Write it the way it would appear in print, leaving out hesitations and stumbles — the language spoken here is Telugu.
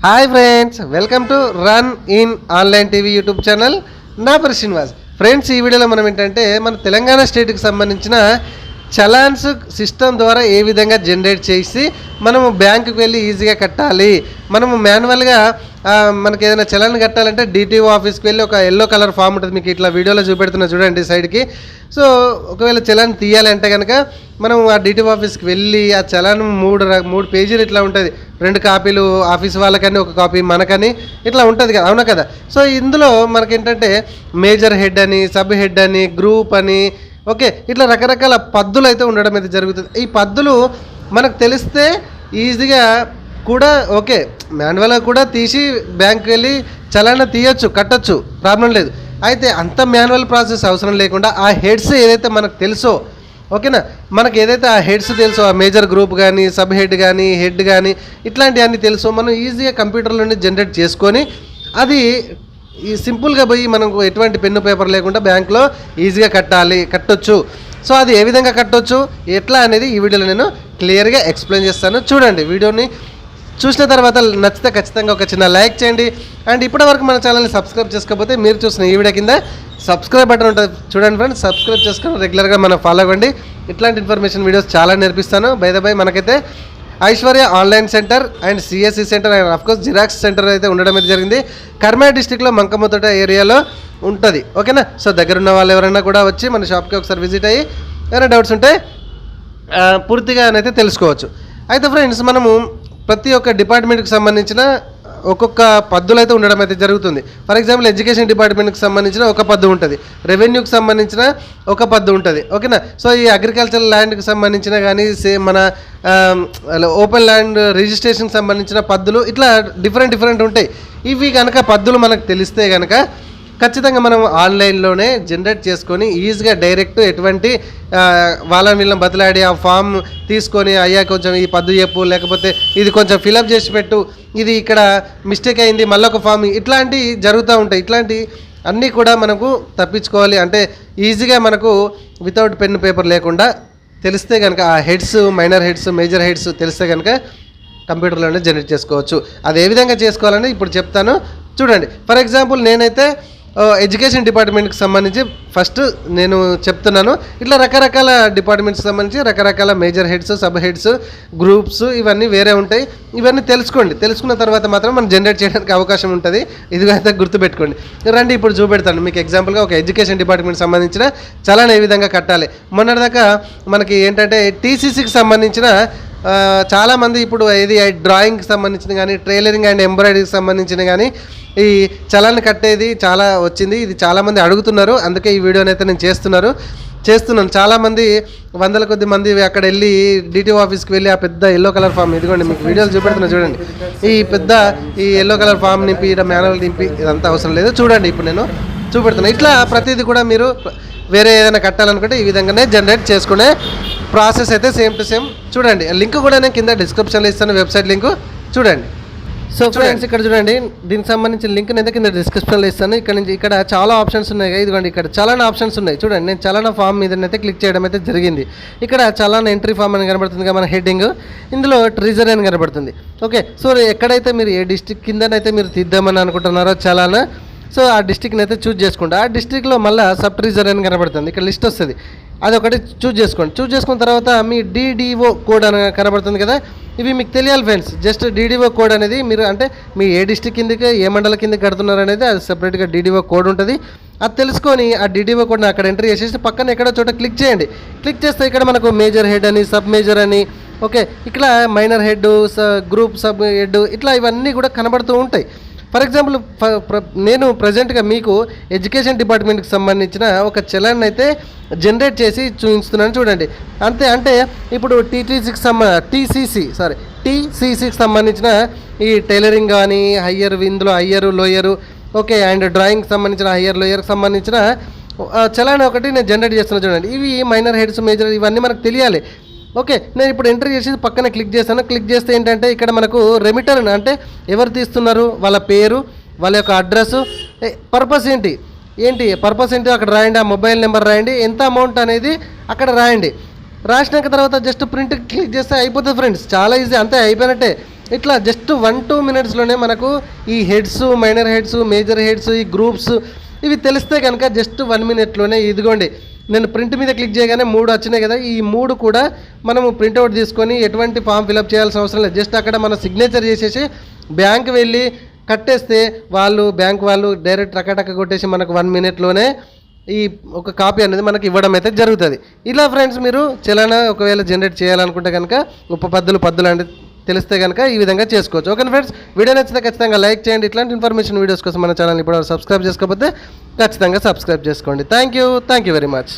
Hi friends, welcome to run in online TV YouTube channel. నా పేరు శ్రీనివాస్. ఫ్రెండ్స్, ఈ వీడియోలో మనం ఏంటంటే మన తెలంగాణ స్టేట్కి సంబంధించిన చలాన్స్ సిస్టమ్ ద్వారా ఏ విధంగా జనరేట్ చేసి మనము బ్యాంకుకి వెళ్ళి ఈజీగా కట్టాలి. మనము మాన్యువల్గా మనకి ఏదైనా చలాన్ కట్టాలంటే డిటిఓ ఆఫీస్కి వెళ్ళి ఒక ఎల్లో కలర్ ఫామ్ ఉంటుంది, మీకు ఇట్లా వీడియోలో చూపెడుతున్నా చూడండి సైడ్కి. సో ఒకవేళ చలాన్ తీయాలంటే కనుక మనం ఆ డిటిఓ ఆఫీస్కి వెళ్ళి ఆ చలాన్ మూడు పేజీలు ఇట్లా ఉంటుంది, 2 కాపీలు ఆఫీస్ వాళ్ళకని, 1 కాపీ మనకని, ఇట్లా ఉంటుంది కదా, అవునా కదా. సో ఇందులో మనకేంటంటే మేజర్ హెడ్ అని, సబ్ హెడ్ అని, గ్రూప్ అని, ఓకే, ఇట్లా రకరకాల పద్దులు అయితే ఉండడం అయితే జరుగుతుంది. ఈ పద్దులు మనకు తెలిస్తే ఈజీగా కూడా ఓకే మాన్యువల్గా కూడా తీసి బ్యాంక్కి వెళ్ళి చలానా తీయచ్చు, కట్టచ్చు, ప్రాబ్లం లేదు. అయితే అంత మాన్యువల్ ప్రాసెస్ అవసరం లేకుండా ఆ హెడ్స్ ఏదైతే మనకు తెలుసో, ఓకేనా, మనకు ఏదైతే ఆ హెడ్స్ తెలుసో, ఆ మేజర్ గ్రూప్ కానీ, సబ్ హెడ్ కానీ, హెడ్ కానీ, ఇట్లాంటివన్నీ తెలుసో మనం ఈజీగా కంప్యూటర్లోనే జనరేట్ చేసుకొని అది ఈ సింపుల్గా పోయి మనకు ఎటువంటి పెన్ను పేపర్ లేకుండా బ్యాంక్లో ఈజీగా కట్టొచ్చు. సో అది ఏ విధంగా కట్టొచ్చు, ఎట్లా అనేది ఈ వీడియోలో నేను క్లియర్గా ఎక్స్ప్లెయిన్ చేస్తాను. చూడండి, వీడియోని చూసిన తర్వాత నచ్చితే ఖచ్చితంగా ఒక చిన్న లైక్ చేయండి. అండ్ ఇప్పటివరకు మన ఛానల్ని సబ్స్క్రైబ్ చేసుకోకపోతే మీరు చూసిన ఈ వీడియో కింద సబ్స్క్రైబ్ బటన్ ఉంటుంది, చూడండి ఫ్రెండ్స్. సబ్స్క్రైబ్ చేసుకొని రెగ్యులర్గా మనం ఫాలో అవ్వండి. ఇట్లాంటి ఇన్ఫర్మేషన్ వీడియోస్ చాలా నేర్పిస్తాను. బై మనకైతే Aishwarya online centre and CSC centre and of course xerox centre అయితే ఉండడం అయితే జరిగింది. కర్మాయి డిస్టిక్లో మంకమ్మతోట ఏరియాలో ఉంటుంది, ఓకేనా. సో దగ్గర ఉన్న వాళ్ళు ఎవరైనా కూడా వచ్చి మన షాప్కి ఒకసారి విజిట్ అయ్యి ఏమైనా డౌట్స్ ఉంటే పూర్తిగా అయితే తెలుసుకోవచ్చు. అయితే ఫ్రెండ్స్, మనము ప్రతి ఒక్క డిపార్ట్మెంట్కి సంబంధించిన ఒక్కొక్క పద్దులు అయితే ఉండడం అయితే జరుగుతుంది. ఫర్ ఎగ్జాంపుల్ ఎడ్యుకేషన్ డిపార్ట్మెంట్కి సంబంధించిన ఒక పద్దు ఉంటుంది, రెవెన్యూకి సంబంధించిన ఒక పద్దు ఉంటుంది, ఓకేనా. సో ఈ అగ్రికల్చర్ ల్యాండ్కి సంబంధించిన కానీ, సేమ్ మన ఓపెన్ ల్యాండ్ రిజిస్ట్రేషన్కి సంబంధించిన పద్దులు ఇట్లా డిఫరెంట్ ఉంటాయి. ఇవి కనుక పద్దులు మనకు తెలిస్తే కనుక ఖచ్చితంగా మనం ఆన్లైన్లోనే జనరేట్ చేసుకొని ఈజీగా డైరెక్ట్ ఎటువంటి వాళ్ళని వీళ్ళని బతిలాడి ఆ ఫామ్ తీసుకొని, అయ్యా కొంచెం ఈ పద్దు చెప్పు, లేకపోతే ఇది కొంచెం ఫిలప్ చేసి పెట్టు, ఇది ఇక్కడ మిస్టేక్ అయింది, మళ్ళీ ఒక ఫామ్, ఇట్లాంటివి జరుగుతూ ఉంటాయి. ఇట్లాంటి అన్నీ కూడా మనకు తప్పించుకోవాలి అంటే ఈజీగా మనకు వితౌట్ పెన్ పేపర్ లేకుండా తెలిస్తే కనుక ఆ heads, minor heads, major heads తెలిస్తే కనుక కంప్యూటర్లోనే జనరేట్ చేసుకోవచ్చు. అది ఏ విధంగా చేసుకోవాలని ఇప్పుడు చెప్తాను, చూడండి. ఫర్ ఎగ్జాంపుల్ నేనైతే ఎడ్యుకేషన్ డిపార్ట్మెంట్కి సంబంధించి ఫస్ట్ నేను చెప్తున్నాను. ఇట్లా రకరకాల డిపార్ట్మెంట్స్కి సంబంధించి రకరకాల major heads, sub heads, groups ఇవన్నీ వేరే ఉంటాయి. ఇవన్నీ తెలుసుకున్న తర్వాత మాత్రం మనం జనరేట్ చేయడానికి అవకాశం ఉంటుంది. ఇదిగైతే గుర్తుపెట్టుకోండి. రండి ఇప్పుడు చూపెడతాను మీకు ఎగ్జాంపుల్గా ఒక ఎడ్యుకేషన్ డిపార్ట్మెంట్కి సంబంధించిన చలాన్ ఏ విధంగా కట్టాలి. మొన్నటిదాకా మనకి ఏంటంటే టీసీసీకి సంబంధించిన చాలామంది ఇప్పుడు ఇది డ్రాయింగ్కి సంబంధించిన కానీ, టైలరింగ్ అండ్ ఎంబ్రాయిడరీకి సంబంధించిన కానీ ఈ చలాన్ కట్టేది చాలా వచ్చింది. ఇది చాలామంది అడుగుతున్నారు, అందుకే ఈ వీడియోని అయితే నేను చేస్తున్నాను. చాలామంది 100 కొద్ది మంది అక్కడ వెళ్ళి డిటిఓ ఆఫీస్కి వెళ్ళి ఆ పెద్ద ఎల్లో కలర్ ఫామ్, ఇదిగోండి మీకు వీడియోలు చూపెడుతున్నా చూడండి, ఈ ఎల్లో కలర్ ఫామ్ నింపి, ఇక్కడ మాన్యువల్ నింపి, ఇదంతా అవసరం లేదు. చూడండి ఇప్పుడు నేను చూపెడుతున్నాను. ఇట్లా ప్రతిదీ కూడా మీరు వేరే ఏదైనా కట్టాలనుకుంటే ఈ విధంగానే జనరేట్ చేసుకునే ప్రాసెస్ అయితే సేమ్ టు సేమ్. చూడండి, లింక్ కూడా నేను కింద డిస్క్రిప్షన్లో ఇస్తాను, వెబ్సైట్ లింక్ చూడండి. సో ఫ్రెండ్స్, ఇక్కడ చూడండి, దీనికి సంబంధించిన లింక్ నేను కింద డిస్క్రిప్షన్లో ఇస్తాను. ఇక్కడ చాలా ఆప్షన్స్ ఉన్నాయి, ఇదిగోండి ఇక్కడ చలానా ఆప్షన్స్ ఉన్నాయి. చూడండి, నేను చలానా ఫామ్ మీదనైతే క్లిక్ చేయడం అయితే జరిగింది. ఇక్కడ చలానా ఎంట్రీ ఫామ్ అని కనబడుతుంది కదా మన హెడ్డింగ్, ఇందులో ట్రెజరీ అని కనబడుతుంది. ఓకే, సో ఎక్కడైతే మీరు ఏ డిస్ట్రిక్ట్ కిందనైతే మీరు తీద్దామని అనుకుంటున్నారో చలానా, సో ఆ డిస్ట్రిక్ట్ని అయితే చూజ్ చేసుకోండి. ఆ డిస్ట్రిక్ట్లో మళ్ళీ సబ్ ట్రెజరీ అని కనబడుతుంది, ఇక్కడ లిస్ట్ వస్తుంది, అదొకటి చూజ్ చేసుకున్న తర్వాత మీ డిడిఓ కోడ్ అని కనబడుతుంది కదా, ఇవి మీకు తెలియాలి ఫ్రెండ్స్. జస్ట్ డిడిఓ కోడ్ అనేది మీరు అంటే మీ ఏ డిస్ట్రిక్ట్ కిందకి, ఏ మండలం కిందకి కడుతున్నారు అనేది అది సపరేట్గా డిడిఓ కోడ్ ఉంటుంది. అది తెలుసుకొని ఆ డిడిఓ కోడ్ని అక్కడ ఎంట్రీ చేసేసి పక్కన ఎక్కడో చోట క్లిక్ చేయండి. క్లిక్ చేస్తే ఇక్కడ మనకు మేజర్ హెడ్ అని, సబ్ మేజర్ అని, ఓకే, ఇక్కడ minor head, group sub head, ఇట్లా ఇవన్నీ కూడా కనబడుతూ ఉంటాయి. ఫర్ ఎగ్జాంపుల్ నేను ప్రజెంట్గా మీకు ఎడ్యుకేషన్ డిపార్ట్మెంట్కి సంబంధించిన ఒక చలాన్ అయితే జనరేట్ చేసి చూపిస్తున్నాను చూడండి. అంటే ఇప్పుడు టీసీసీకి సంబంధించిన ఈ టైలరింగ్ కానీ, ఇందులో హయ్యరు, లోయరు, ఓకే, అండ్ డ్రాయింగ్కి సంబంధించిన హయ్యర్, లోయర్కి సంబంధించిన చలాన్ ఒకటి నేను జనరేట్ చేస్తున్నాను చూడండి. ఇవి మైనర్ హెడ్స్, మేజర్ ఇవన్నీ మనకు తెలియాలి. ఓకే, నేను ఇప్పుడు ఎంట్రీ చేసి పక్కన క్లిక్ చేస్తాను. క్లిక్ చేస్తే ఏంటంటే ఇక్కడ మనకు రెమిటర్ అంటే ఎవరు తీస్తున్నారు, వాళ్ళ పేరు, వాళ్ళ యొక్క అడ్రస్, పర్పస్ ఏంటి పర్పస్ ఏంటి అక్కడ రాయండి, ఆ మొబైల్ నెంబర్ రాయండి, ఎంత అమౌంట్ అనేది అక్కడ రాయండి. రాసినాక తర్వాత జస్ట్ ప్రింట్ క్లిక్ చేస్తే అయిపోతుంది ఫ్రెండ్స్, చాలా ఈజీ, అంతే అయిపోయినట్టే. ఇట్లా జస్ట్ 1-2 మినిట్స్లోనే మనకు ఈ heads, minor heads, major heads, ఈ గ్రూప్స్ ఇవి తెలిస్తే కనుక జస్ట్ 1 మినిట్లోనే ఇదిగోండి నేను ప్రింట్ మీద క్లిక్ చేయగానే 3 వచ్చినాయి కదా, ఈ 3 కూడా మనము ప్రింట్అవుట్ తీసుకొని ఎటువంటి ఫామ్ ఫిలప్ చేయాల్సిన అవసరం లేదు. జస్ట్ అక్కడ మన సిగ్నేచర్ చేసేసి బ్యాంక్ వెళ్ళి కట్టేస్తే బ్యాంక్ వాళ్ళు డైరెక్ట్ టక కొట్టేసి మనకు 1 మినిట్లోనే ఈ ఒక కాపీ అనేది మనకి ఇవ్వడం అయితే జరుగుతుంది. ఇలా ఫ్రెండ్స్ మీరు చలానా ఒకవేళ జనరేట్ చేయాలనుకుంటే కనుక పద్దులు అంటే తెలిస్తే కనుక ఈ విధంగా చేసుకోవచ్చు. ఓకే ఫ్రెండ్స్, వీడియో నచ్చితే ఖచ్చితంగా లైక్ చేయండి. ఇట్లాంటి ఇన్ఫర్మేషన్ వీడియోస్ కోసం మన ఛానల్ ఇప్పుడు సబ్స్క్రైబ్ చేసుకోకపోతే ఖచ్చితంగా సబ్స్క్రైబ్ చేసుకోండి. Thank you very much.